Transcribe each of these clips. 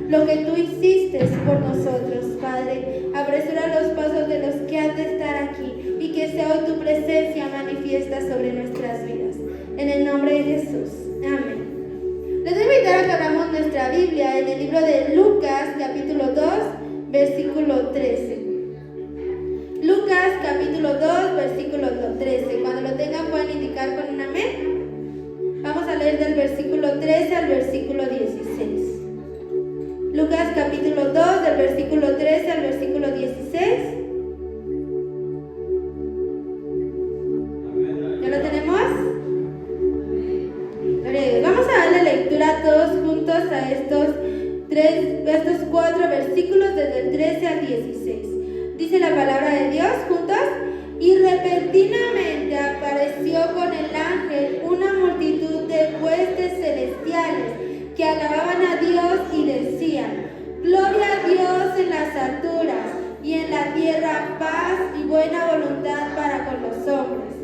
lo que tú hiciste por nosotros, Padre. Apresura los pasos de los que han de estar aquí y que sea hoy tu presencia manifiesta sobre nuestras vidas. En el nombre de Jesús. Amén. Les voy a invitar a que abramos nuestra Biblia en el libro de Lucas, capítulo 2, versículo 13. Lucas, capítulo 2, versículo 13. Cuando lo tengan pueden indicar con un amén. Vamos a leer del versículo 13 al versículo 16. Lucas capítulo 2, del versículo 13 al versículo 16. ¿Ya lo tenemos? Gloria a Dios. Vamos a darle lectura todos juntos a estos 4 versículos desde el 13 al 16. Dice la palabra de Dios juntos. Y repentinamente apareció con el ángel una multitud de huestes celestiales que alababan a Dios y decían: Gloria a Dios en las alturas y en la tierra paz y buena voluntad para con los hombres.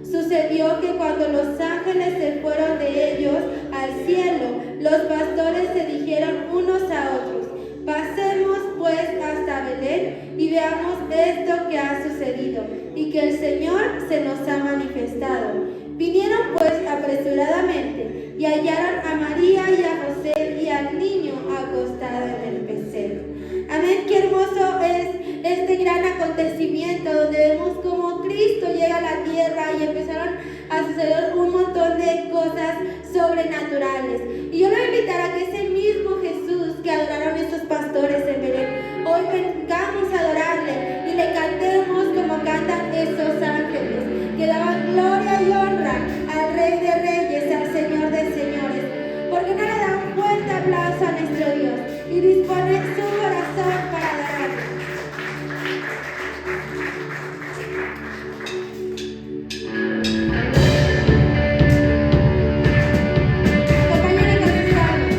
Sucedió que cuando los ángeles se fueron de ellos al cielo, los pastores se dijeron unos a otros: Pasemos pues hasta Belén y veamos esto que ha sucedido y que el Señor se nos ha manifestado. Vinieron pues apresuradamente y hallaron a María y a José y al niño acostado en el pesebre. Amén. Qué hermoso es este gran acontecimiento donde vemos cómo Cristo llega a la tierra y empezaron a suceder un montón de cosas sobrenaturales. Y yo le voy a invitar a que ese mismo Jesús que adoraron estos pastores en Belén, hoy vengamos a adorarle y le cantemos como cantan esos ángeles, que daban gloria y honra al Rey de Reyes, al Señor de Señores. Porque no le dan un fuerte aplauso a nuestro Dios y dispone su corazón para adorarle. Acompáñenme con sus manos.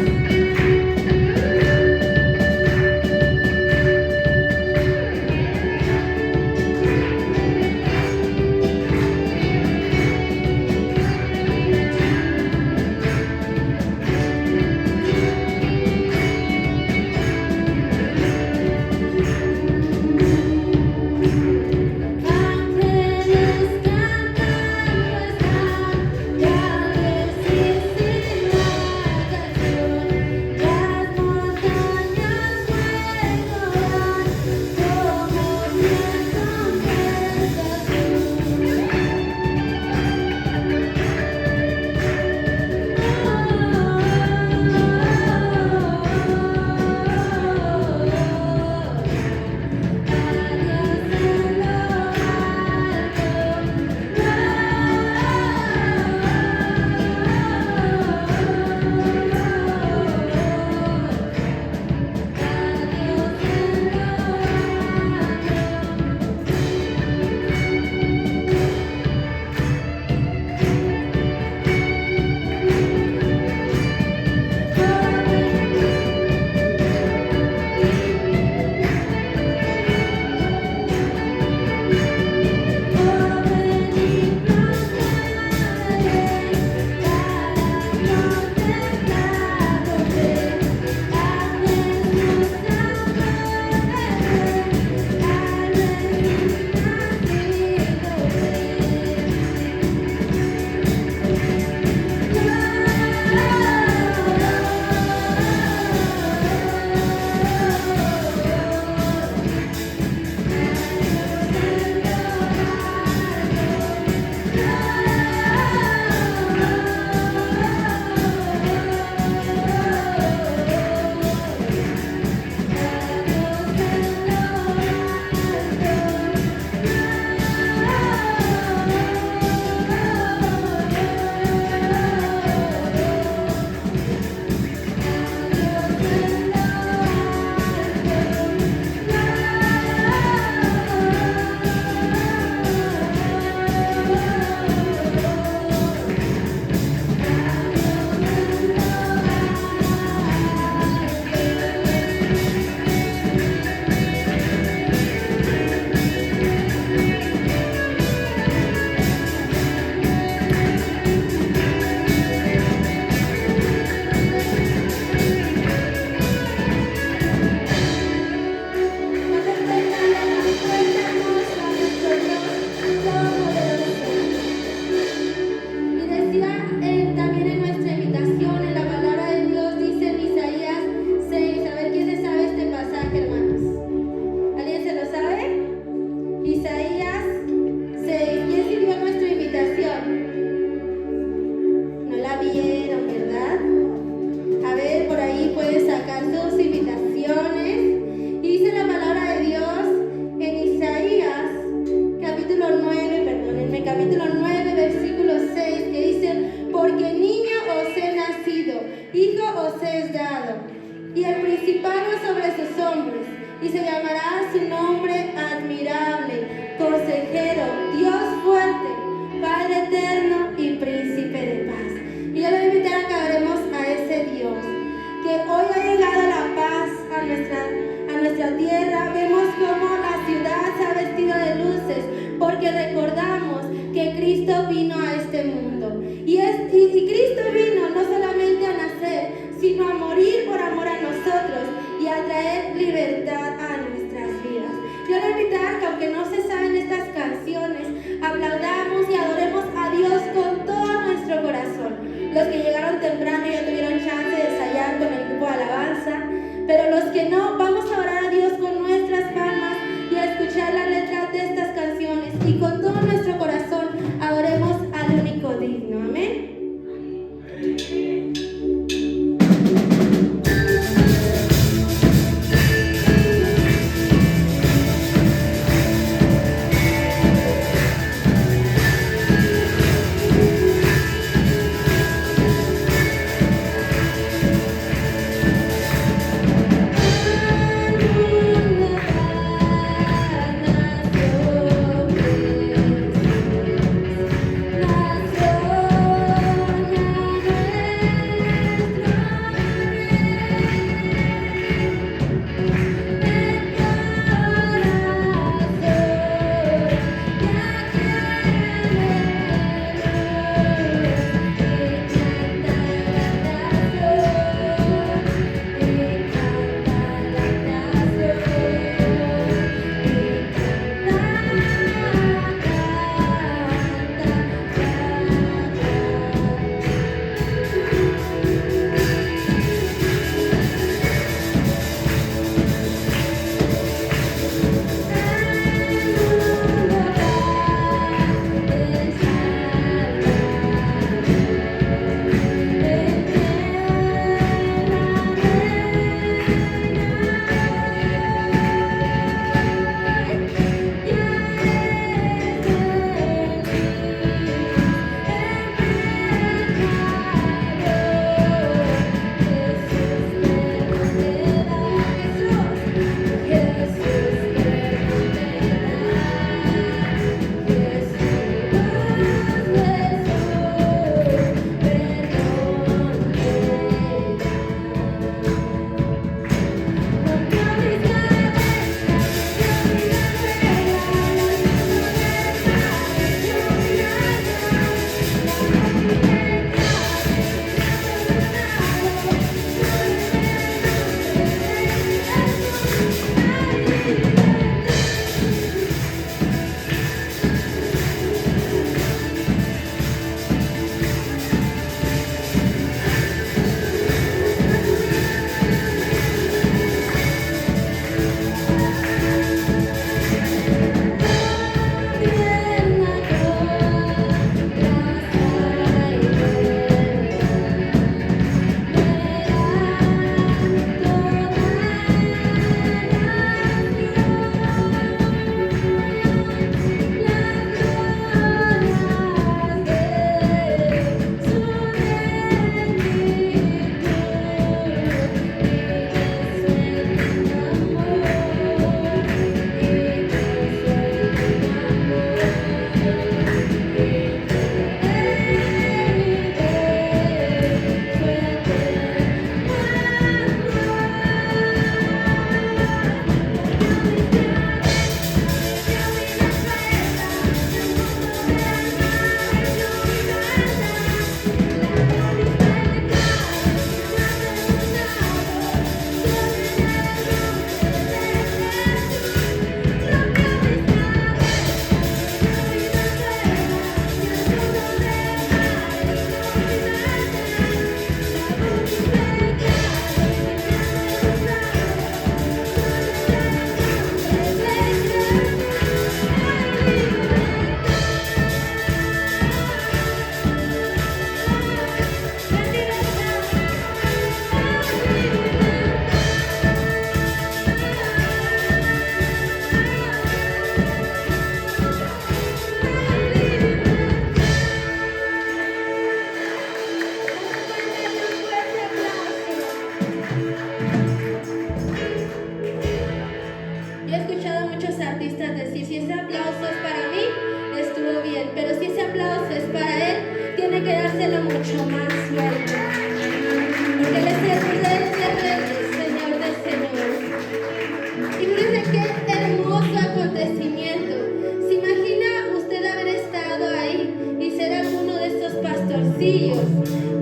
Cristo vino no solamente a nacer, sino a morir por amor a nosotros y a traer libertad a nuestras vidas. Yo le voy a invitar que aunque no se saben estas canciones, aplaudamos y adoremos a Dios con todo nuestro corazón. Los que llegaron temprano ya tuvieron chance de ensayar con el grupo de alabanza, pero los que no, vamos a orar a Dios con nuestras palmas y a escuchar la letra de estas canciones y con todo nuestro corazón adoremos al único digno. Amén.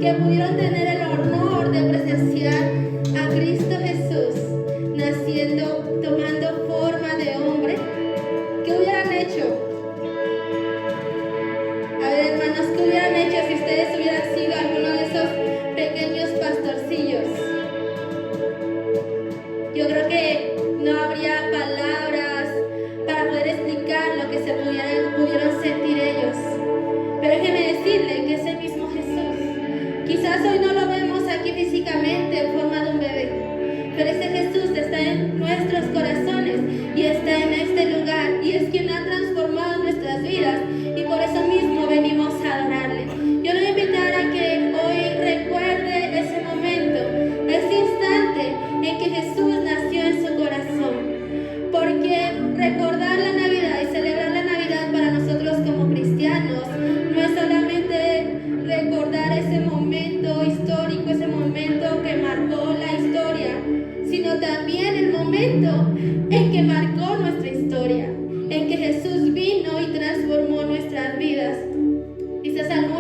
que pudieron tener el honor de presenciar a Cristo Jesús naciendo, tomando forma de hombre, ¿qué hubieran hecho? A ver, hermanos, ¿qué hubieran hecho si ustedes hubieran sido alguno de esos pequeños pastorcillos? Yo creo que no habría palabras para poder explicar lo que se pudieron sentir ellos. Pero déjeme decirle que ese mismo Jesús, quizás hoy no lo vemos aquí físicamente en forma de un bebé, pero ese Jesús está en nuestros corazones y está en este lugar, y es quien ha transformado nuestras vidas, y por eso mismo venimos a adorarle. Yo le voy a invitar a que hoy recuerde ese momento, ese instante en que Jesús nació en su corazón, porque recordar la Navidad y celebrar la Navidad para nosotros como cristianos no es solamente recordar ese momento histórico, ese momento que marcó la historia, sino también el momento en que marcó nuestra historia, en que Jesús vino y transformó nuestras vidas. Quizás algunos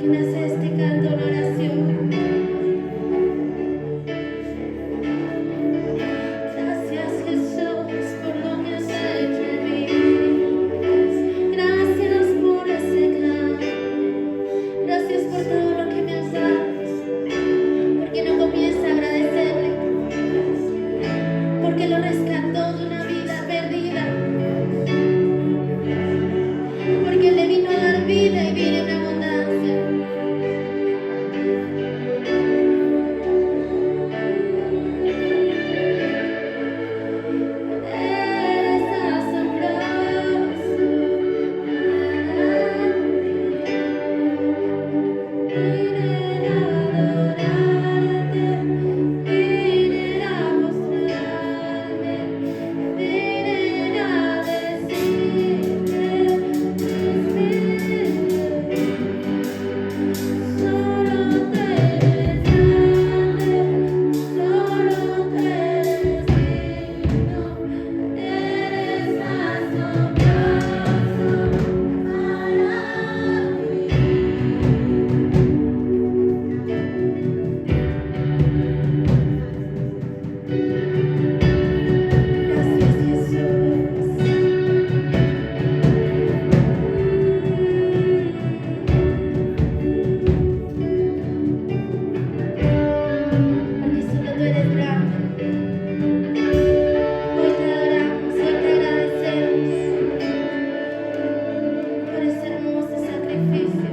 que nace este canto en oración. Gracias Jesús por lo que has hecho en mí. Gracias por ese canto. Gracias por todo lo que me has dado. Porque no comienza a agradecerle. Porque lo rescató de una vida perdida. Porque le vino a dar vida y vida en abundancia. Eres asombroso. Vine a adorarte, vine a mostrarme, vine a decirte. Solo te eres grande, solo te eres digno, eres asombroso para mí. Gracias Jesús. Porque solo tú eres grande. Hoy te adoramos, hoy te agradecemos por ese hermoso sacrificio.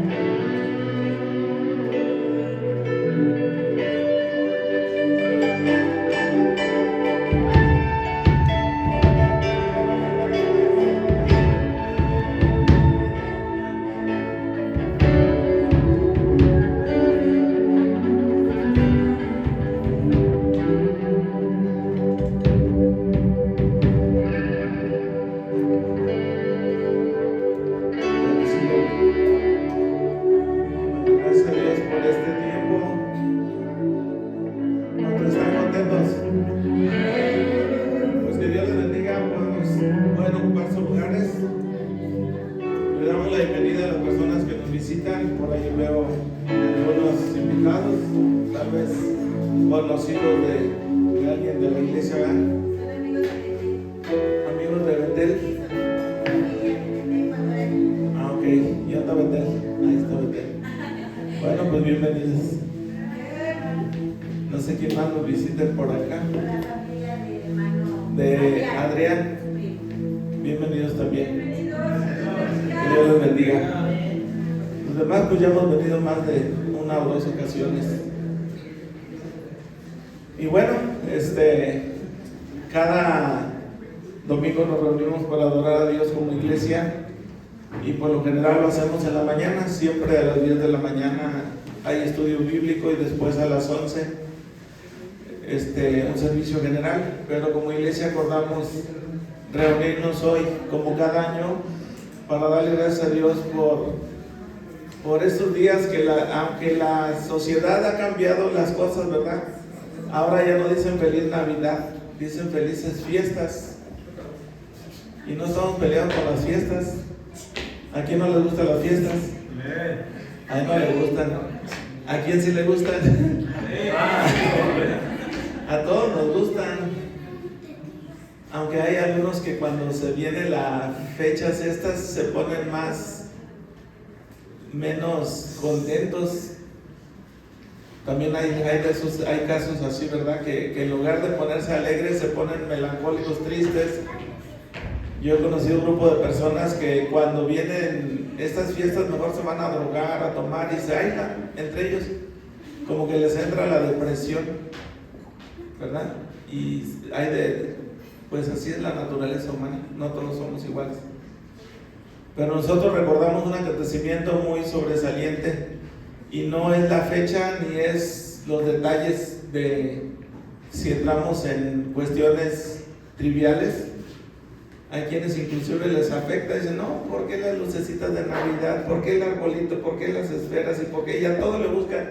Gracias a Dios por este tiempo. ¿Cuántos están contentos? Pues que Dios les bendiga. Pueden ocupar sus lugares. Le damos la bienvenida a las personas que nos visitan. Por ahí veo algunos invitados, tal vez conocidos de alguien de la iglesia, ¿verdad? Amigos de Betel. Ah, ok, ya está Betel. Ahí está Betel. Bueno, pues bienvenidos. No sé quién más nos visite por acá. De Adrián. Bienvenidos también. Que Dios los bendiga. Los demás pues ya hemos venido más de una o dos ocasiones. Y bueno, cada domingo nos reunimos para adorar a Dios como iglesia. Y por lo general lo hacemos en la mañana, siempre a las 10 de la mañana hay estudio bíblico y después a las 11 un servicio general, pero como iglesia acordamos reunirnos hoy como cada año para darle gracias a Dios por estos días que aunque la sociedad ha cambiado las cosas, ¿verdad? Ahora ya no dicen feliz Navidad, dicen felices fiestas y no estamos peleando por las fiestas. ¿A quién no le gustan las fiestas? A él no le gustan. ¿A quién sí le gustan? A todos nos gustan. Aunque hay algunos que cuando se vienen las fechas estas se ponen menos contentos. También hay casos así, ¿verdad? Que en lugar de ponerse alegres se ponen melancólicos, tristes. Yo he conocido un grupo de personas que cuando vienen estas fiestas mejor se van a drogar, a tomar y se aíslan entre ellos, como que les entra la depresión, ¿verdad? Y pues así es la naturaleza humana, no todos somos iguales. Pero nosotros recordamos un acontecimiento muy sobresaliente y no es la fecha ni es los detalles de si entramos en cuestiones triviales. Hay quienes inclusive les afecta y dicen, no, ¿por qué las lucecitas de Navidad? ¿Por qué el arbolito? ¿Por qué las esferas? ¿Y por qué ya todo le buscan?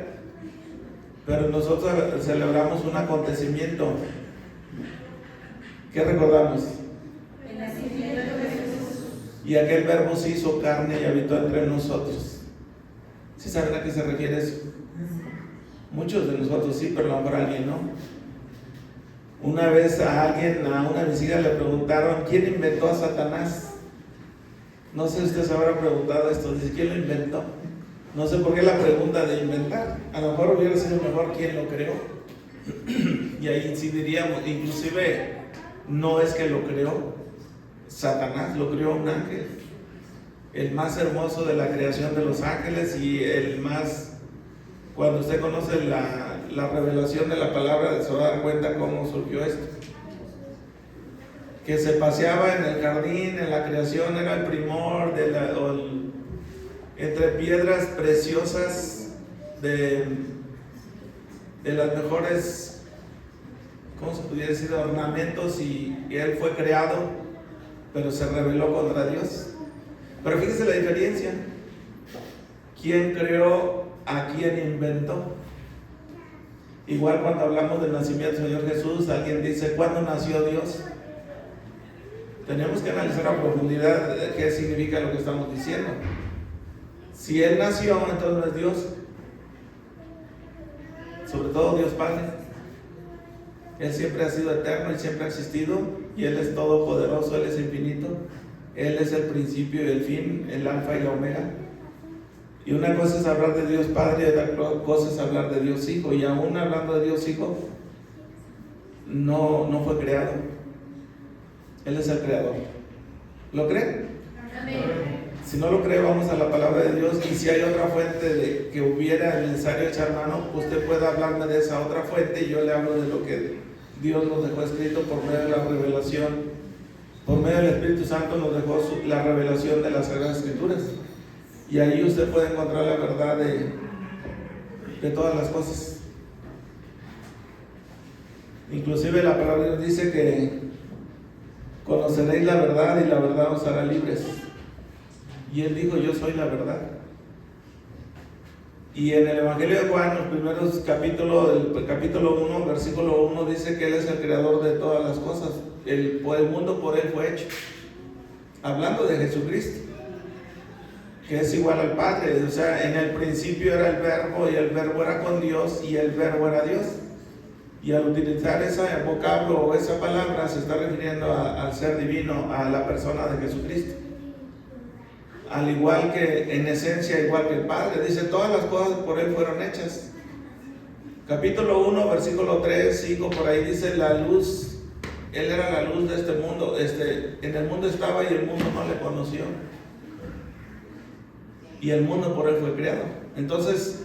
Pero nosotros celebramos un acontecimiento. ¿Qué recordamos? El nacimiento de Jesús. Y aquel verbo se hizo carne y habitó entre nosotros. ¿Sí saben a qué se refiere eso? Muchos de nosotros sí, pero a lo mejor alguien no. Una vez a una de mis hijas le preguntaron, ¿quién inventó a Satanás? No sé si ustedes se habrán preguntado esto, dice, ¿quién lo inventó? No sé por qué la pregunta de inventar. A lo mejor hubiera sido mejor quién lo creó. Y ahí sí diríamos, inclusive, no es que lo creó Satanás, lo creó un ángel. El más hermoso de la creación de los ángeles y el más, cuando usted conoce la revelación de la palabra, se va a dar cuenta cómo surgió esto. Que se paseaba en el jardín, en la creación, era el primor entre piedras preciosas de las mejores, ¿cómo se pudiera decir?, ornamentos, y él fue creado, pero se rebeló contra Dios. Pero fíjese la diferencia. ¿Quién creó? ¿A quién inventó? Igual cuando hablamos del nacimiento del Señor Jesús, alguien dice, ¿cuándo nació Dios? Tenemos que analizar a profundidad qué significa lo que estamos diciendo. Si Él nació, entonces no es Dios. Sobre todo Dios Padre. Él siempre ha sido eterno, Él siempre ha existido, y Él es todopoderoso, Él es infinito. Él es el principio y el fin, el alfa y la omega. Y una cosa es hablar de Dios Padre y otra cosa es hablar de Dios Hijo. Y aún hablando de Dios Hijo, no fue creado. Él es el creador. ¿Lo cree? Amén. Si no lo cree, vamos a la palabra de Dios. Y si hay otra fuente de que hubiera necesario echar mano, usted puede hablarme de esa otra fuente y yo le hablo de lo que Dios nos dejó escrito por medio de la revelación. Por medio del Espíritu Santo nos dejó la revelación de las Sagradas Escrituras. Y ahí usted puede encontrar la verdad de todas las cosas. Inclusive la palabra de Dios dice que conoceréis la verdad y la verdad os hará libres. Y Él dijo, yo soy la verdad. Y en el Evangelio de Juan, los primeros capítulos, el capítulo 1, versículo 1, dice que Él es el creador de todas las cosas. El mundo por Él fue hecho. Hablando de Jesucristo, que es igual al Padre. O sea, en el principio era el Verbo, y el Verbo era con Dios, y el Verbo era Dios. Y al utilizar ese vocablo o esa palabra, se está refiriendo al ser divino, a la persona de Jesucristo. Al igual que, en esencia, igual que el Padre. Dice, todas las cosas por Él fueron hechas. Capítulo 1, versículo 3, 5, por ahí dice, la luz. Él era la luz de este mundo. En el mundo estaba y el mundo no le conoció. Y el mundo por Él fue creado. Entonces,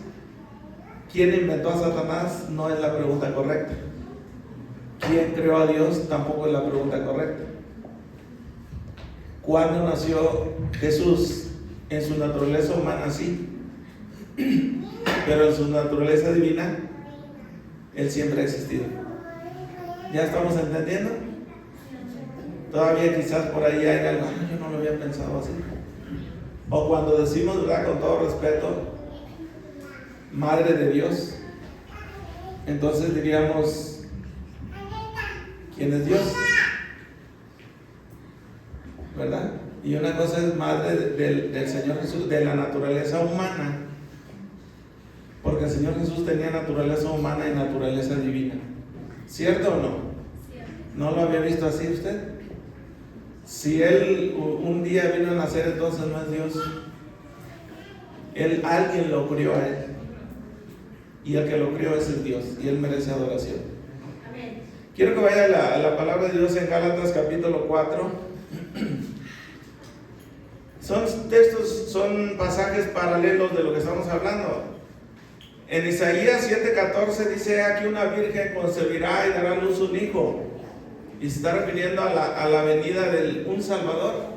¿quién inventó a Satanás? No es la pregunta correcta. ¿Quién creó a Dios? Tampoco es la pregunta correcta. ¿Cuándo nació Jesús? En su naturaleza humana sí, pero en su naturaleza divina Él siempre ha existido. ¿Ya estamos entendiendo? Todavía quizás por ahí hay algo, yo no lo había pensado así. O cuando decimos, ¿verdad?, con todo respeto, Madre de Dios, entonces diríamos, ¿quién es Dios? ¿Verdad? Y una cosa es madre del Señor Jesús, de la naturaleza humana, porque el Señor Jesús tenía naturaleza humana y naturaleza divina. ¿Cierto o no? ¿No lo había visto así usted? Si Él un día vino a nacer, entonces no es Dios. Alguien lo crió a Él, y el que lo crió es el Dios, y Él merece adoración. Amén. Quiero que vaya a la palabra de Dios en Gálatas capítulo 4. Son pasajes paralelos de lo que estamos hablando. En Isaías 7:14 dice, aquí una virgen concebirá y dará a luz un hijo. Y se está refiriendo a la venida de un Salvador.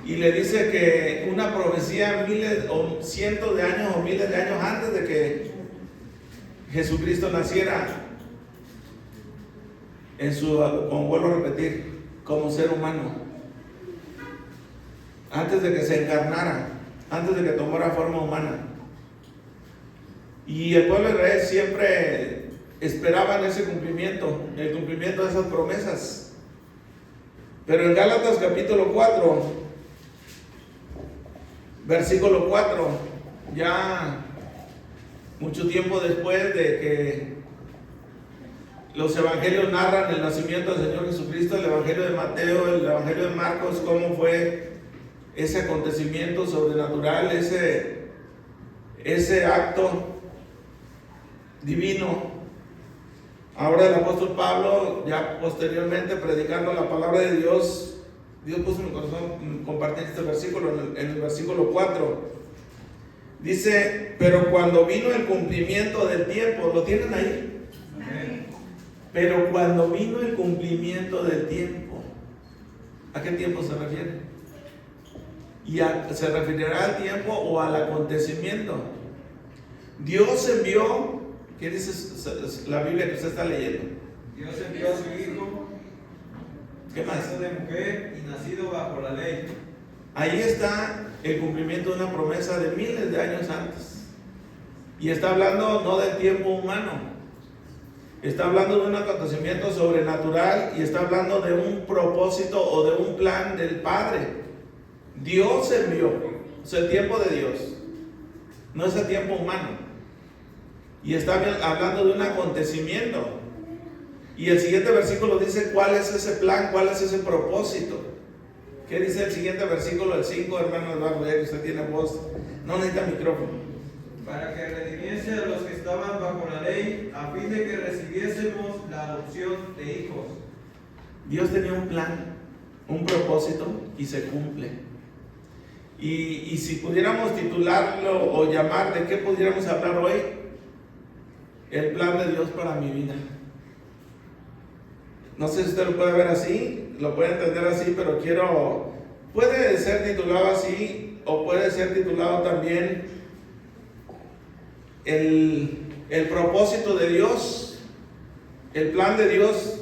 Y le dice que una profecía miles o cientos de años o miles de años antes de que Jesucristo naciera, como vuelvo a repetir, como ser humano, antes de que se encarnara, antes de que tomara forma humana. Y el pueblo de Israel siempre esperaban ese cumplimiento, el cumplimiento de esas promesas. Pero en Gálatas capítulo 4, versículo 4, ya mucho tiempo después de que los evangelios narran el nacimiento del Señor Jesucristo, el evangelio de Mateo, el evangelio de Marcos, cómo fue ese acontecimiento sobrenatural, ese acto divino. Ahora el apóstol Pablo, ya posteriormente predicando la palabra de Dios, Dios puso en mi corazón compartir este versículo en el versículo 4. Dice, pero cuando vino el cumplimiento del tiempo, ¿lo tienen ahí? Amén. Pero cuando vino el cumplimiento del tiempo, ¿a qué tiempo se refiere? ¿Se referirá al tiempo o al acontecimiento? Dios envió, ¿qué dice la Biblia que usted está leyendo? Dios envió a su Hijo, ¿Qué más? nacido de mujer y nacido bajo la ley. Ahí está el cumplimiento de una promesa de miles de años antes. Y está hablando no del tiempo humano, está hablando de un acontecimiento sobrenatural y está hablando de un propósito o de un plan del Padre. Dios envió, es el tiempo de Dios, no es el tiempo humano. Y está hablando de un acontecimiento. Y el siguiente versículo dice cuál es ese plan, cuál es ese propósito. ¿Qué dice el siguiente versículo, el 5, hermano Eduardo? Ya que usted tiene voz, no necesita micrófono. Para que redimiese a los que estaban bajo la ley, a fin de que recibiésemos la adopción de hijos. Dios tenía un plan, un propósito y se cumple. Y si pudiéramos titularlo o llamar, ¿de qué pudiéramos hablar hoy? El plan de Dios para mi vida. No sé si usted lo puede ver así, lo puede entender así, pero puede ser titulado así o puede ser titulado también el propósito de Dios, el plan de Dios.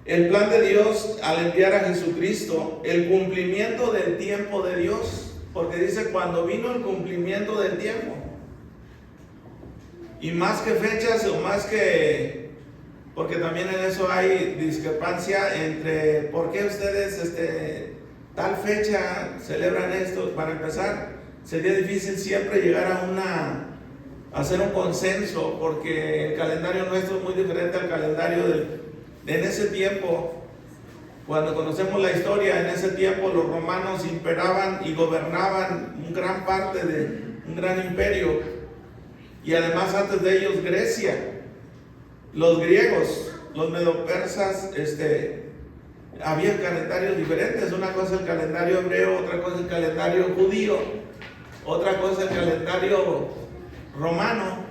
El plan de Dios al enviar a Jesucristo, el cumplimiento del tiempo de Dios, porque dice cuando vino el cumplimiento del tiempo. Y más que fechas o más que, porque también en eso hay discrepancia entre por qué ustedes tal fecha celebran esto. Para empezar, sería difícil siempre llegar a hacer un consenso, porque el calendario nuestro es muy diferente al calendario en ese tiempo. Cuando conocemos la historia, en ese tiempo los romanos imperaban y gobernaban gran parte de un gran imperio, y además antes de ellos Grecia, los griegos, los medopersas, había calendarios diferentes. Una cosa es el calendario hebreo, otra cosa es el calendario judío, otra cosa es el calendario romano.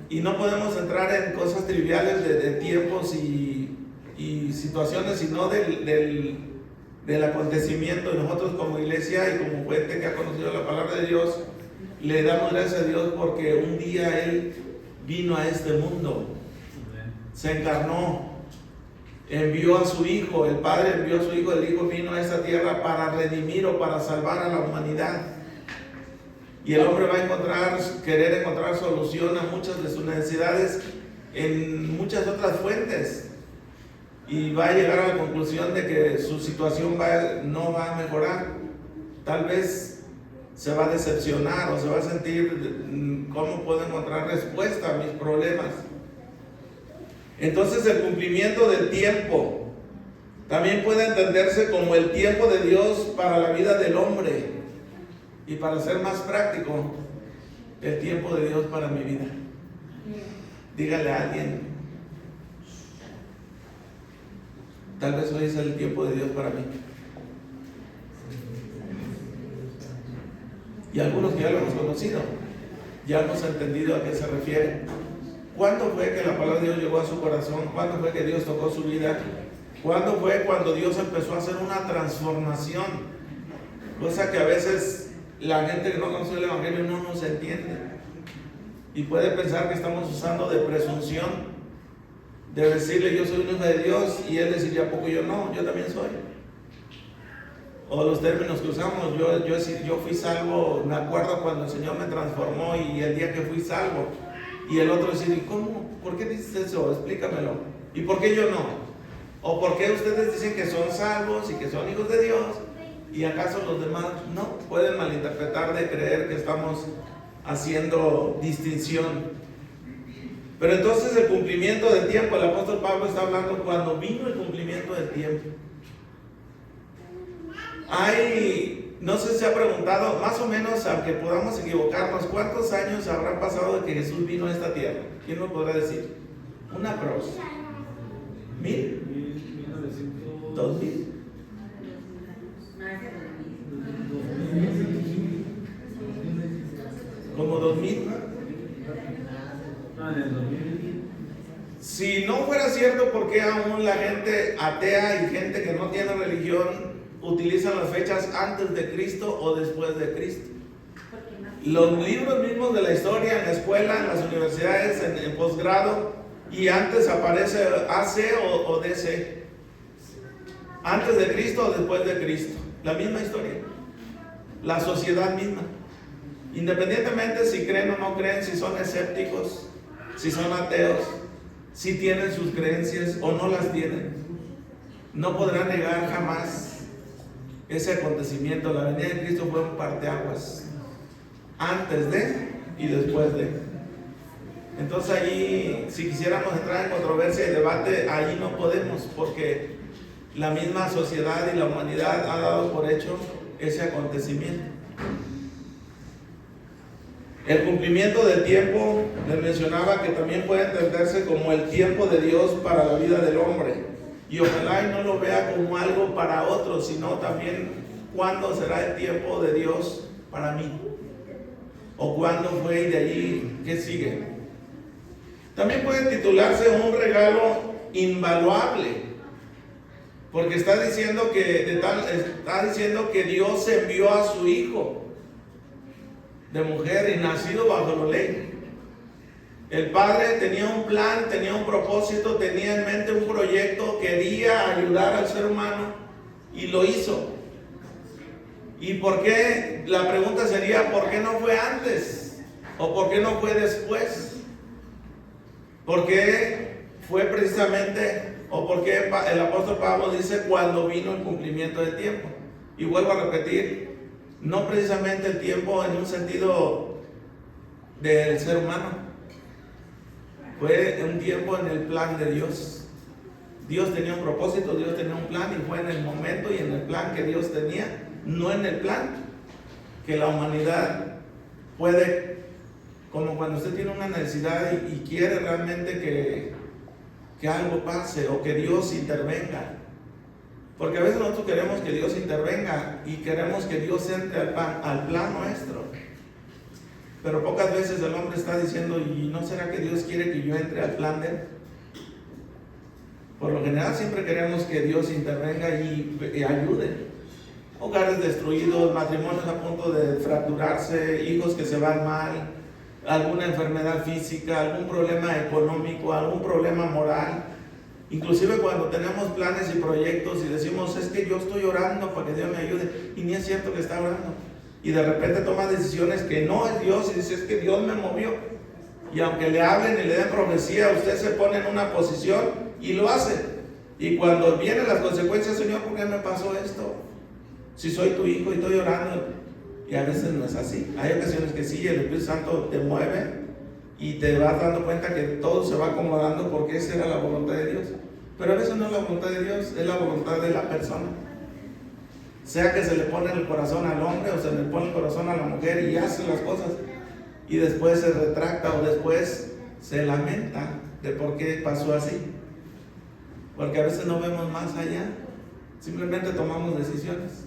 Y no podemos entrar en cosas triviales de tiempos y situaciones, sino del acontecimiento. Y nosotros como iglesia y como gente que ha conocido la palabra de Dios, le damos gracias a Dios porque un día Él vino a este mundo, se encarnó, envió a su Hijo, el Padre envió a su Hijo, el Hijo vino a esta tierra para redimir o para salvar a la humanidad. Y el hombre va a querer encontrar solución a muchas de sus necesidades en muchas otras fuentes. Y va a llegar a la conclusión de que su situación no va a mejorar. Tal vez se va a decepcionar o se va a sentir, ¿cómo puedo encontrar respuesta a mis problemas? Entonces el cumplimiento del tiempo también puede entenderse como el tiempo de Dios para la vida del hombre. Y para ser más práctico, el tiempo de Dios para mi vida. Dígale a alguien, tal vez hoy es el tiempo de Dios para mí. Y algunos que ya lo hemos conocido, ya hemos entendido a qué se refiere. ¿Cuándo fue que la palabra de Dios llegó a su corazón? ¿Cuándo fue que Dios tocó su vida? ¿Cuándo fue cuando Dios empezó a hacer una transformación? Cosa que a veces la gente que no conoce el Evangelio no nos entiende y puede pensar que estamos usando de presunción, de decirle yo soy un hijo de Dios y él decir ¿a poco yo no? Yo también soy. O los términos que usamos, yo fui salvo, me acuerdo cuando el Señor me transformó y el día que fui salvo. Y el otro decir, ¿cómo? ¿Por qué dices eso? Explícamelo. ¿Y por qué yo no? ¿O por qué ustedes dicen que son salvos y que son hijos de Dios? ¿Y acaso los demás no? Pueden malinterpretar de creer que estamos haciendo distinción. Pero entonces el cumplimiento del tiempo, el apóstol Pablo está hablando cuando vino el cumplimiento del tiempo. No sé si se ha preguntado, más o menos, aunque podamos equivocarnos, ¿cuántos años habrán pasado de que Jesús vino a esta tierra? ¿Quién lo podrá decir? Una prox. ¿1000? ¿2000? ¿Como 2000? Si no fuera cierto, ¿por qué aún la gente atea y gente que no tiene religión utilizan las fechas antes de Cristo o después de Cristo? Los libros mismos de la historia en la escuela, en las universidades, en posgrado, y antes aparece AC o DC. Antes de Cristo o después de Cristo. La misma historia. La sociedad misma. Independientemente si creen o no creen, si son escépticos, si son ateos, si tienen sus creencias o no las tienen, no podrán negar jamás ese acontecimiento. La venida de Cristo fue un parteaguas, antes de y después de. Entonces allí, si quisiéramos entrar en controversia y debate, allí no podemos, porque la misma sociedad y la humanidad ha dado por hecho ese acontecimiento. El cumplimiento del tiempo, les mencionaba que también puede entenderse como el tiempo de Dios para la vida del hombre. Y ojalá y no lo vea como algo para otros, sino también cuándo será el tiempo de Dios para mí. O cuándo fue y de allí, ¿qué sigue? También puede titularse un regalo invaluable, porque está diciendo que Dios envió a su Hijo de mujer y nacido bajo la ley. El Padre tenía un plan, tenía un propósito, tenía en mente un proyecto, quería ayudar al ser humano y lo hizo. ¿Y por qué? La pregunta sería, ¿por qué no fue antes? ¿O por qué no fue después? ¿Por qué fue precisamente, o por qué el apóstol Pablo dice cuando vino el cumplimiento del tiempo? Y vuelvo a repetir, no precisamente el tiempo en un sentido del ser humano, fue un tiempo en el plan de Dios. Dios tenía un propósito, Dios tenía un plan, y fue en el momento y en el plan que Dios tenía, no en el plan que la humanidad puede, como cuando usted tiene una necesidad y quiere realmente que algo pase o que Dios intervenga. Porque a veces nosotros queremos que Dios intervenga y queremos que Dios entre al plan nuestro. Pero pocas veces el hombre está diciendo, ¿y no será que Dios quiere que yo entre al plan de él? Por lo general siempre queremos que Dios intervenga y ayude. Hogares destruidos, matrimonios a punto de fracturarse, hijos que se van mal, alguna enfermedad física, algún problema económico, algún problema moral. Inclusive cuando tenemos planes y proyectos y decimos, es que yo estoy orando para que Dios me ayude, y ni es cierto que está orando, y de repente toma decisiones que no es Dios y dice, es que Dios me movió, y aunque le hablen y le den profecía, usted se pone en una posición y lo hace, y cuando vienen las consecuencias, Señor, ¿por qué me pasó esto? Si soy tu hijo y estoy orando. Y a veces no es así. Hay ocasiones que sí, el Espíritu Santo te mueve y te vas dando cuenta que todo se va acomodando porque esa era la voluntad de Dios. Pero a veces no es la voluntad de Dios, es la voluntad de la persona. Sea que se le pone el corazón al hombre o se le pone el corazón a la mujer y hace las cosas y después se retracta o después se lamenta de por qué pasó así. Porque a veces no vemos más allá, simplemente tomamos decisiones.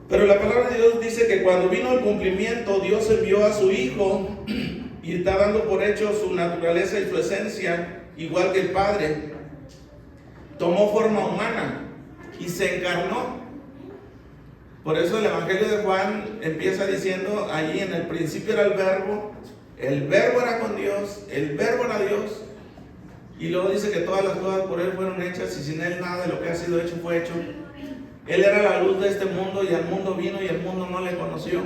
Pero la palabra de Dios dice que cuando vino el cumplimiento, Dios envió a su Hijo y está dando por hecho su naturaleza y su esencia, igual que el Padre. Tomó forma humana y se encarnó. Por eso el Evangelio de Juan empieza diciendo, allí en el principio era el Verbo era con Dios, el Verbo era Dios. Y luego dice que todas las cosas por Él fueron hechas y sin Él nada de lo que ha sido hecho fue hecho. Él era la luz de este mundo y al mundo vino y el mundo no le conoció.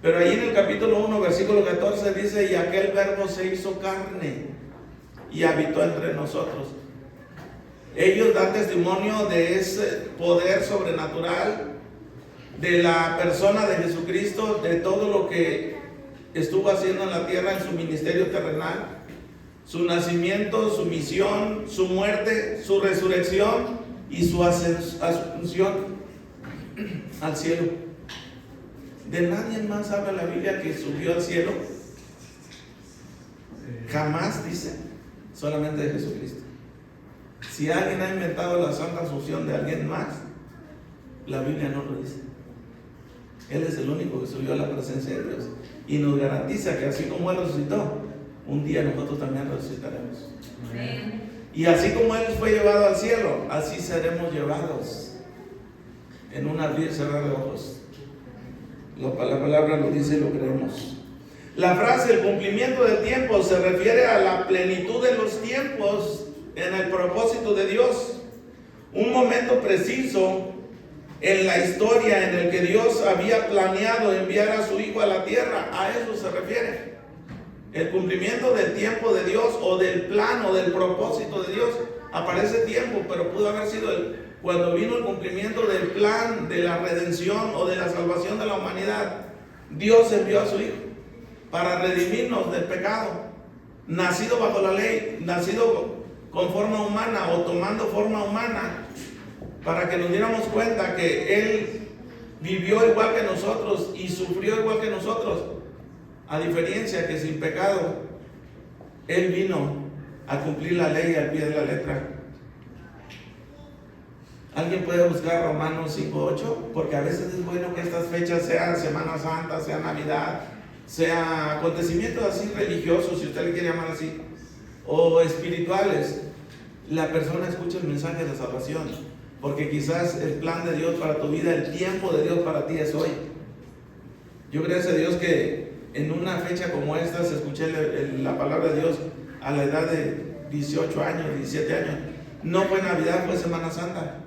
Pero ahí en el capítulo 1, versículo 14 dice, y aquel Verbo se hizo carne y habitó entre nosotros. Ellos dan testimonio de ese poder sobrenatural, de la persona de Jesucristo, de todo lo que estuvo haciendo en la tierra en su ministerio terrenal, su nacimiento, su misión, su muerte, su resurrección y su asunción al cielo. De nadie más habla la Biblia que subió al cielo. Jamás dice, solamente de Jesucristo. Si alguien ha inventado la santa asunción de alguien más, la Biblia no lo dice. Él es el único que subió a la presencia de Dios y nos garantiza que así como Él resucitó, un día nosotros también resucitaremos. Amén. Y así como Él fue llevado al cielo, así seremos llevados en un abrir y cerrar de ojos. La palabra lo dice y lo creemos. La frase el cumplimiento del tiempo se refiere a la plenitud de los tiempos en el propósito de Dios. Un momento preciso en la historia en el que Dios había planeado enviar a su Hijo a la tierra. A eso se refiere. El cumplimiento del tiempo de Dios o del plan o del propósito de Dios. Aparece tiempo, pero pudo haber sido cuando vino el cumplimiento del plan de la redención o de la salvación de la humanidad. Dios envió a su Hijo para redimirnos del pecado, nacido bajo la ley, nacido con forma humana o tomando forma humana, para que nos diéramos cuenta que Él vivió igual que nosotros y sufrió igual que nosotros, a diferencia que sin pecado Él vino a cumplir la ley al pie de la letra. ¿Alguien puede buscar Romanos 5:8? Porque a veces es bueno que estas fechas sean Semana Santa, sea Navidad, sea acontecimientos así religiosos, si usted le quiere llamar así, o espirituales. La persona escucha el mensaje de salvación, porque quizás el plan de Dios para tu vida, el tiempo de Dios para ti es hoy. Yo gracias a Dios que en una fecha como esta se escuché la palabra de Dios a la edad de 18 años, 17 años. No fue Navidad, fue Semana Santa.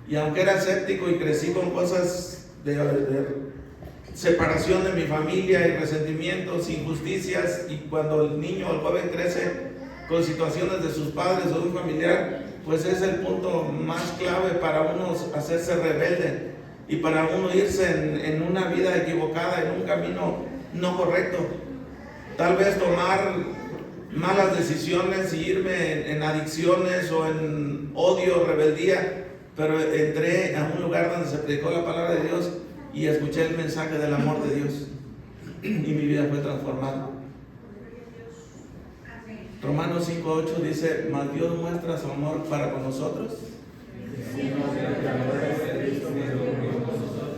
Y aunque era escéptico y crecí con cosas de separación de mi familia y resentimientos, injusticias, y cuando el niño o el joven crece con situaciones de sus padres o de un familiar, pues es el punto más clave para uno hacerse rebelde y para uno irse en una vida equivocada, en un camino no correcto. Tal vez tomar malas decisiones y irme en adicciones o en odio, rebeldía, pero entré a un lugar donde se predicó la palabra de Dios y escuché el mensaje del amor de Dios y mi vida fue transformada. Romanos 5:8 dice, mas Dios muestra su amor para con nosotros.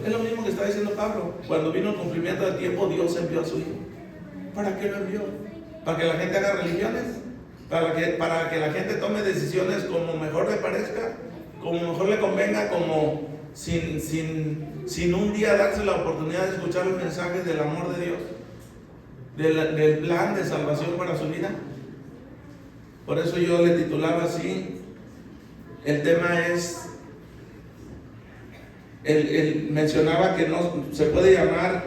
Es lo mismo que está diciendo Pablo. Cuando vino el cumplimiento del tiempo, Dios envió a su Hijo. ¿Para qué lo envió? ¿Para que la gente haga religiones? ¿Para que la gente tome decisiones como mejor le parezca? Como mejor le convenga, como sin un día darse la oportunidad de escuchar los mensajes del amor de Dios, del plan de salvación para su vida. Por eso yo le titulaba así, el tema es, mencionaba que no se puede llamar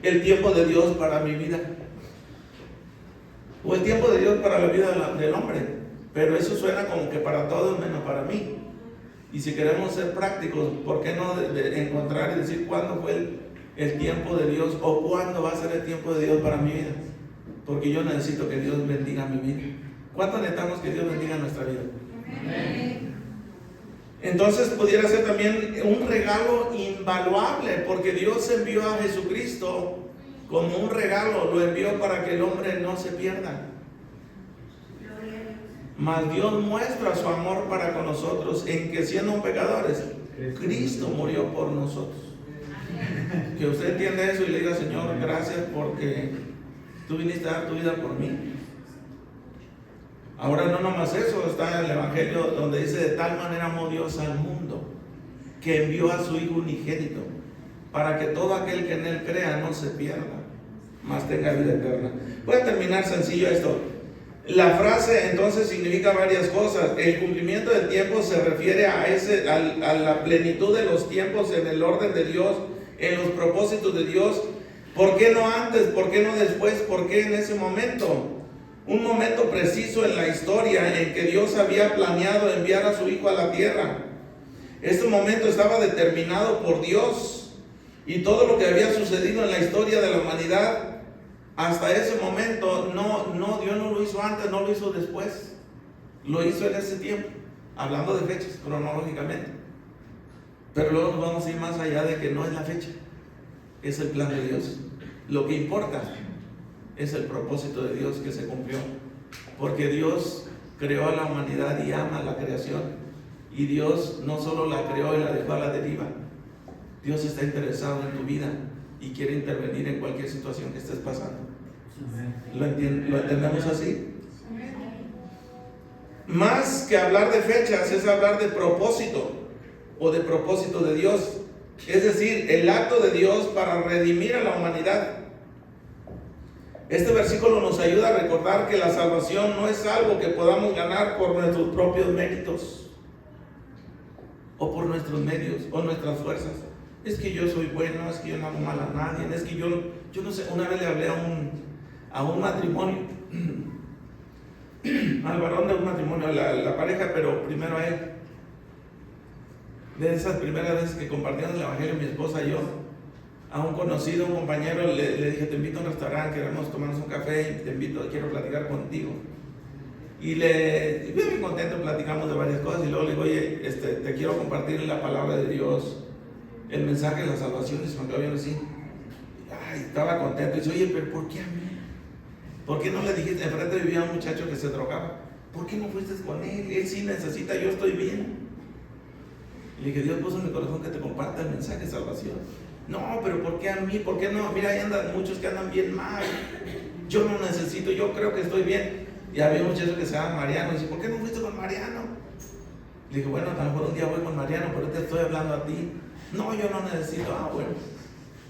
el tiempo de Dios para mi vida, o el tiempo de Dios para la vida del hombre, pero eso suena como que para todos menos para mí. Y si queremos ser prácticos, ¿por qué no de encontrar y decir cuándo fue el tiempo de Dios o cuándo va a ser el tiempo de Dios para mi vida? Porque yo necesito que Dios bendiga mi vida. ¿Cuánto necesitamos que Dios bendiga nuestra vida? Amén. Entonces pudiera ser también un regalo invaluable, porque Dios envió a Jesucristo como un regalo, lo envió para que el hombre no se pierda. Mas Dios muestra su amor para con nosotros en que siendo pecadores, Cristo murió por nosotros. Que usted entienda eso y le diga, Señor, gracias porque tú viniste a dar tu vida por mí. Ahora no nomás eso, está en el Evangelio donde dice, de tal manera amó Dios al mundo, que envió a su Hijo unigénito, para que todo aquel que en Él crea no se pierda, mas tenga vida eterna. Voy a terminar sencillo esto. La frase entonces significa varias cosas. El cumplimiento del tiempo se refiere a la plenitud de los tiempos en el orden de Dios, en los propósitos de Dios. ¿Por qué no antes? ¿Por qué no después? ¿Por qué en ese momento? un momento preciso en la historia en que Dios había planeado enviar a su Hijo a la tierra. Este momento estaba determinado por Dios, y todo lo que había sucedido en la historia de la humanidad hasta ese momento, Dios no lo hizo antes, no lo hizo después, lo hizo en ese tiempo, hablando de fechas cronológicamente. Pero luego nos vamos a ir más allá de que no es la fecha, es el plan de Dios. Lo que importa es el propósito de Dios que se cumplió, porque Dios creó a la humanidad y ama la creación, y Dios no solo la creó y la dejó a la deriva. Dios está interesado en tu vida y quiere intervenir en cualquier situación que estés pasando. ¿Lo entendemos así? Más que hablar de fechas, es hablar de propósito, o de propósito de Dios, es decir, el acto de Dios para redimir a la humanidad. Este versículo nos ayuda a recordar que la salvación no es algo que podamos ganar por nuestros propios méritos, o por nuestros medios, o nuestras fuerzas. Es que yo soy bueno, es que yo no hago mal a nadie, es que yo no sé. Una vez le hablé a un matrimonio, al varón de un matrimonio, a la pareja, pero primero a él. De esas primeras veces que compartíamos el evangelio, mi esposa y yo, a un conocido, un compañero, le dije: te invito a un restaurante, queremos tomarnos un café, te invito, quiero platicar contigo. Y bien contento, platicamos de varias cosas, y luego le digo: oye, te quiero compartir la palabra de Dios, el mensaje de la salvación. Y se me quedó viendo así. Ay, estaba contento. Y dice: oye, pero ¿por qué a mí? ¿Por qué no le dijiste? Enfrente vivía un muchacho que se drogaba. ¿Por qué no fuiste con él? Él sí necesita, yo estoy bien. Y le dije: Dios puso en mi corazón que te comparta el mensaje de salvación. No, pero ¿por qué a mí? ¿Por qué no? Mira, ahí andan muchos que andan bien mal. Yo no necesito, yo creo que estoy bien. Y había un muchacho que se llama Mariano. Y dice: ¿por qué no fuiste con Mariano? Le dije: bueno, a lo mejor un día voy con Mariano, pero te estoy hablando a ti. No, yo no necesito. Ah, bueno.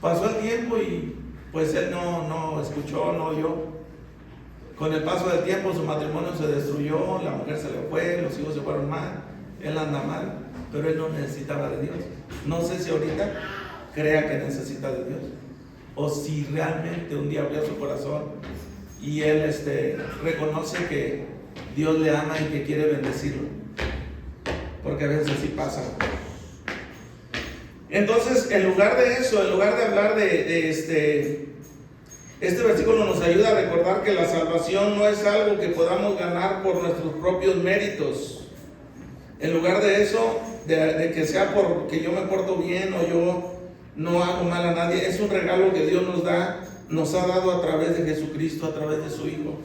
Pasó el tiempo y pues él no escuchó, no oyó. Con el paso del tiempo su matrimonio se destruyó, la mujer se le fue, los hijos se fueron mal, él anda mal, pero él no necesitaba de Dios. No sé si ahorita crea que necesita de Dios, o si realmente un día abrió su corazón y él reconoce que Dios le ama y que quiere bendecirlo, porque a veces así pasa. Entonces, en lugar de eso, en lugar de hablar de este versículo nos ayuda a recordar que la salvación no es algo que podamos ganar por nuestros propios méritos. En lugar de eso, de que sea porque yo me porto bien o yo no hago mal a nadie, es un regalo que Dios nos ha dado a través de Jesucristo, a través de su Hijo.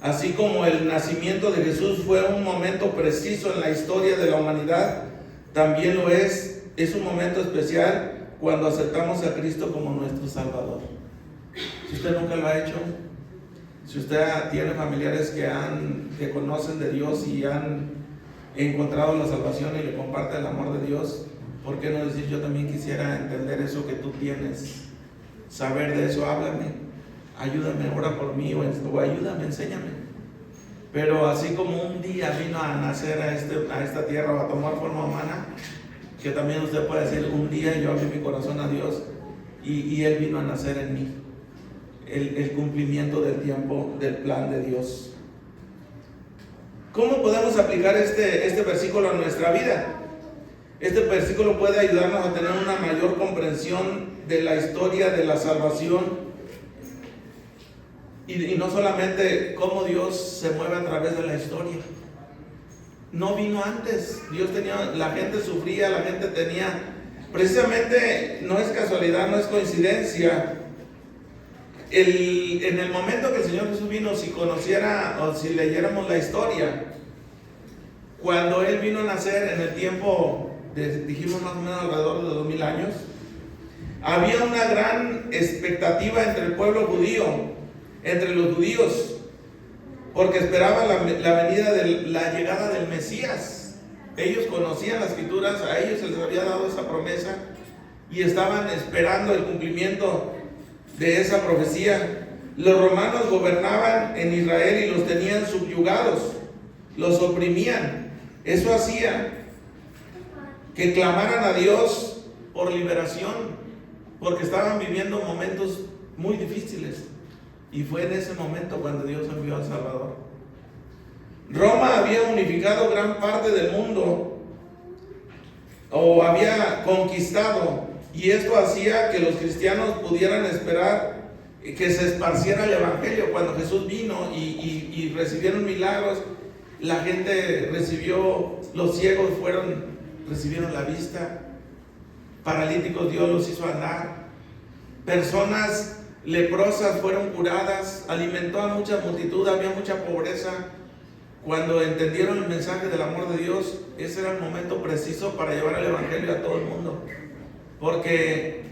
Así como el nacimiento de Jesús fue un momento preciso en la historia de la humanidad, también lo es un momento especial cuando aceptamos a Cristo como nuestro Salvador. Si usted nunca lo ha hecho, si usted tiene familiares que conocen de Dios y han encontrado la salvación y le comparte el amor de Dios, ¿por qué no decir: yo también quisiera entender eso que tú tienes, saber de eso? Háblame, ayúdame, ora por mí, o ayúdame, enséñame. Pero así como un día vino a nacer a esta tierra o a tomar forma humana, que también usted puede decir: un día yo abrí mi corazón a Dios y Él vino a nacer en mí. El cumplimiento del tiempo, del plan de Dios. ¿Cómo podemos aplicar este versículo a nuestra vida? Este versículo puede ayudarnos a tener una mayor comprensión de la historia de la salvación, y no solamente cómo Dios se mueve a través de la historia. No vino antes. La gente sufría, la gente tenía, precisamente, no es casualidad, no es coincidencia. En el momento que el Señor Jesús vino, si conociera o si leyéramos la historia, cuando Él vino a nacer en el tiempo, dijimos más o menos alrededor de 2000 años, había una gran expectativa entre el pueblo judío, entre los judíos, porque esperaban la llegada del Mesías. Ellos conocían las Escrituras, a ellos se les había dado esa promesa y estaban esperando el cumplimiento de esa profecía. Los romanos gobernaban en Israel y los tenían subyugados, los oprimían. Eso hacía que clamaran a Dios por liberación, porque estaban viviendo momentos muy difíciles. Y fue en ese momento cuando Dios envió al Salvador. Roma había unificado gran parte del mundo, o había conquistado, y esto hacía que los cristianos pudieran esperar que se esparciera el evangelio. Cuando Jesús vino y recibieron milagros, la gente recibió, los ciegos recibieron la vista, paralíticos Dios los hizo andar, personas leprosas fueron curadas, alimentó a mucha multitud, había mucha pobreza. Cuando entendieron el mensaje del amor de Dios, ese era el momento preciso para llevar el evangelio a todo el mundo, porque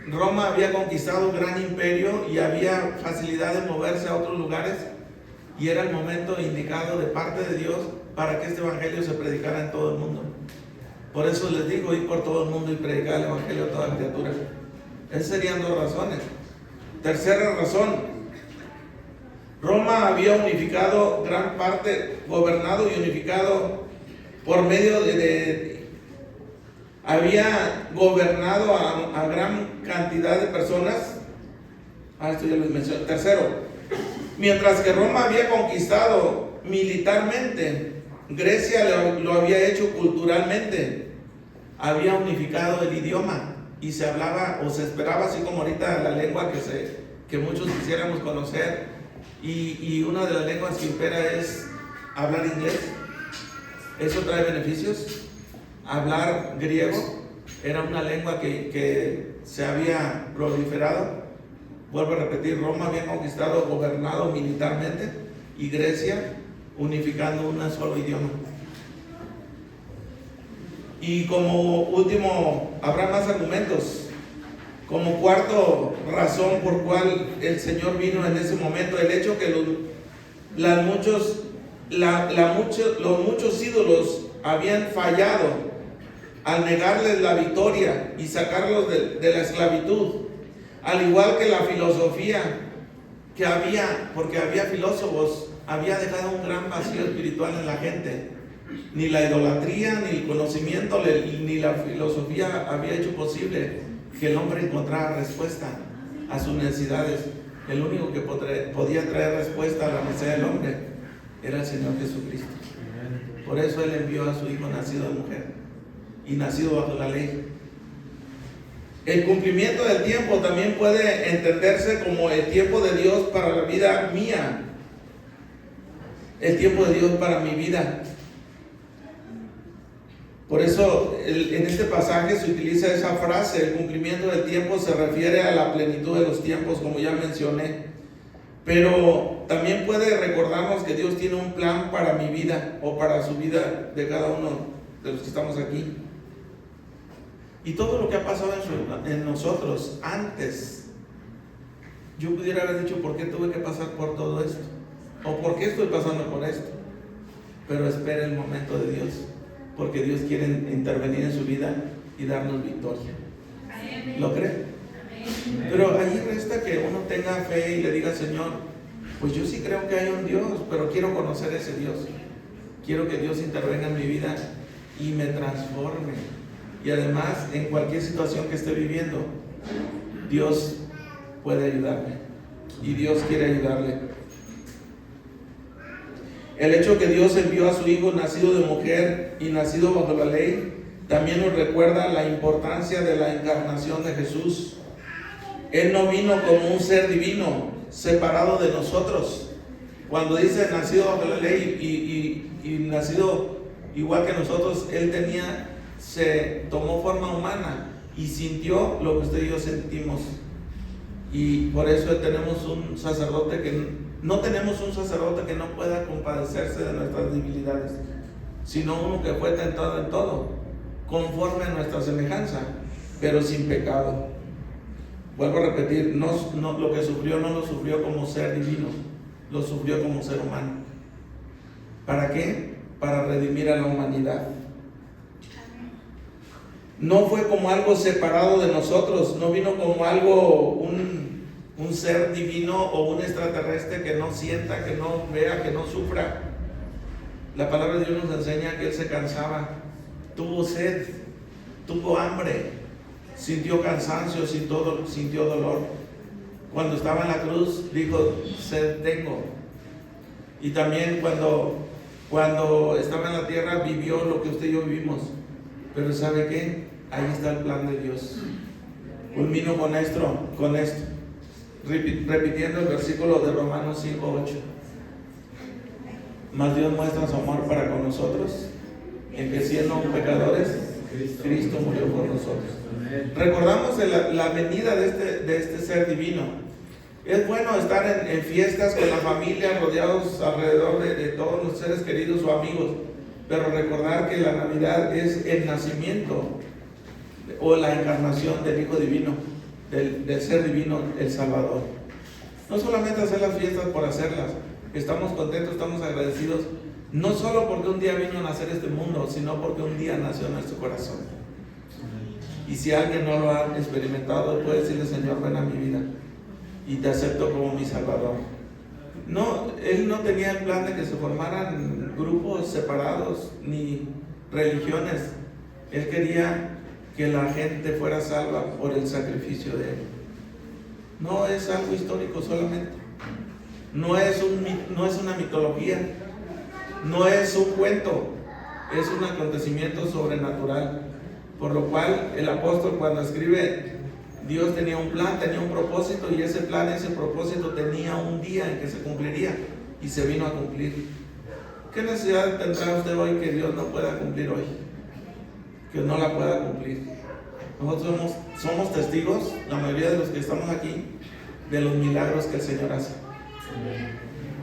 Roma había conquistado un gran imperio y había facilidad de moverse a otros lugares, y era el momento indicado de parte de Dios para que este evangelio se predicara en todo el mundo. Por eso les digo, ir por todo el mundo y predicar el evangelio a toda criatura. Esas serían dos razones. Tercera razón: Roma había unificado gran parte, gobernado y unificado por medio había gobernado a gran cantidad de personas. Esto ya les mencioné. Tercero, mientras que Roma había conquistado militarmente, Grecia lo había hecho culturalmente. Había unificado el idioma y se hablaba o se esperaba, así como ahorita, la lengua que muchos quisiéramos conocer, y una de las lenguas que impera es hablar inglés. Eso trae beneficios. Hablar griego era una lengua que se había proliferado. Vuelvo a repetir, Roma había conquistado, gobernado militarmente, y Grecia unificando un solo idioma. Y como último, habrá más argumentos. Como cuarto razón por cual el Señor vino en ese momento, el hecho que los muchos ídolos habían fallado al negarles la victoria y sacarlos de la esclavitud, al igual que la filosofía que había, porque había filósofos, había dejado un gran vacío espiritual en la gente. Ni la idolatría, ni el conocimiento, ni la filosofía había hecho posible que el hombre encontrara respuesta a sus necesidades. El único que podía traer respuesta a la necesidad del hombre era el Señor Jesucristo. Por eso Él envió a su Hijo nacido de mujer y nacido bajo la ley. El cumplimiento del tiempo también puede entenderse como el tiempo de Dios para la vida mía, el tiempo de Dios para mi vida. Por eso en este pasaje se utiliza esa frase: el cumplimiento del tiempo se refiere a la plenitud de los tiempos, como ya mencioné. Pero también puede recordarnos que Dios tiene un plan para mi vida o para su vida de cada uno de los que estamos aquí. Y todo lo que ha pasado en nosotros antes, yo pudiera haber dicho: ¿por qué tuve que pasar por todo esto? ¿O por qué estoy pasando por esto? Pero espera el momento de Dios, porque Dios quiere intervenir en su vida y darnos victoria. ¿Lo cree? Pero allí resta que uno tenga fe y le diga: Señor, pues yo sí creo que hay un Dios, pero quiero conocer ese Dios. Quiero que Dios intervenga en mi vida y me transforme. Y además, en cualquier situación que esté viviendo, Dios puede ayudarme y Dios quiere ayudarle. El hecho que Dios envió a su Hijo nacido de mujer y nacido bajo la ley también nos recuerda la importancia de la encarnación de Jesús. Él no vino como un ser divino separado de nosotros. Cuando dice nacido bajo la ley y nacido igual que nosotros, Él se tomó forma humana y sintió lo que usted y yo sentimos. Y por eso tenemos un sacerdote no tenemos un sacerdote que no pueda compadecerse de nuestras debilidades, sino uno que fue tentado en todo, conforme a nuestra semejanza, pero sin pecado. Vuelvo a repetir, lo que sufrió no lo sufrió como ser divino, lo sufrió como ser humano. ¿Para qué? Para redimir a la humanidad. No fue como algo separado de nosotros, no vino como algo, un ser divino o un extraterrestre que no sienta, que no vea, que no sufra. La palabra de Dios nos enseña que Él se cansaba, tuvo sed, tuvo hambre, sintió cansancio, sintió dolor. Cuando estaba en la cruz, dijo, sed tengo. Y también cuando estaba en la tierra, vivió lo que usted y yo vivimos. Pero ¿sabe qué? Ahí está el plan de Dios. Culmino con esto, repitiendo el versículo de Romanos 5:8. Mas Dios muestra su amor para con nosotros, en que siendo pecadores, Cristo murió por nosotros. Recordamos la venida de este ser divino. Es bueno estar en fiestas con la familia, rodeados alrededor de todos los seres queridos o amigos, pero recordar que la Navidad es el nacimiento o la encarnación del Hijo Divino, del ser divino, el Salvador. No solamente hacer las fiestas por hacerlas, estamos contentos, estamos agradecidos, no solo porque un día vino a nacer este mundo, sino porque un día nació en nuestro corazón. Y si alguien no lo ha experimentado, puede decirle, Señor, ven a mi vida y te acepto como mi Salvador. No, Él no tenía el plan de que se formaran grupos separados ni religiones. Él quería que la gente fuera salva por el sacrificio de Él. No es algo histórico solamente. No es una mitología. No es un cuento. Es un acontecimiento sobrenatural. Por lo cual el apóstol, cuando escribe, Dios tenía un plan, tenía un propósito, y ese plan, ese propósito tenía un día en que se cumpliría, y se vino a cumplir. ¿Qué necesidad tendrá usted hoy que Dios no pueda cumplir hoy? Que no la pueda cumplir. Nosotros somos testigos, la mayoría de los que estamos aquí, de los milagros que el Señor hace.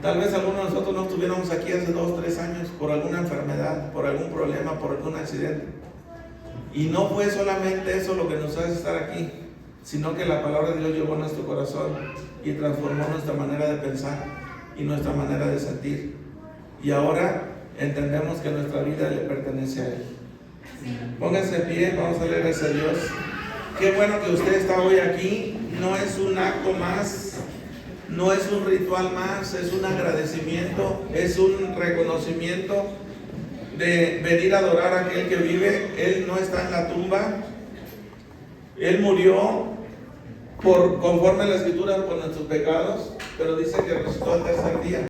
Tal vez algunos de nosotros no estuviéramos aquí hace 2 o 3 años por alguna enfermedad, por algún problema, por algún accidente. Y no fue solamente eso lo que nos hace estar aquí, sino que la palabra de Dios llegó a nuestro corazón y transformó nuestra manera de pensar y nuestra manera de sentir. Y ahora entendemos que nuestra vida le pertenece a Él. Pónganse en pie, vamos a leer ese Dios. Qué bueno que usted está hoy aquí. No es un acto más, no es un ritual más, es un agradecimiento, es un reconocimiento de venir a adorar a aquel que vive. Él no está en la tumba. Él murió conforme a la Escritura por nuestros pecados, pero dice que resucitó al tercer día.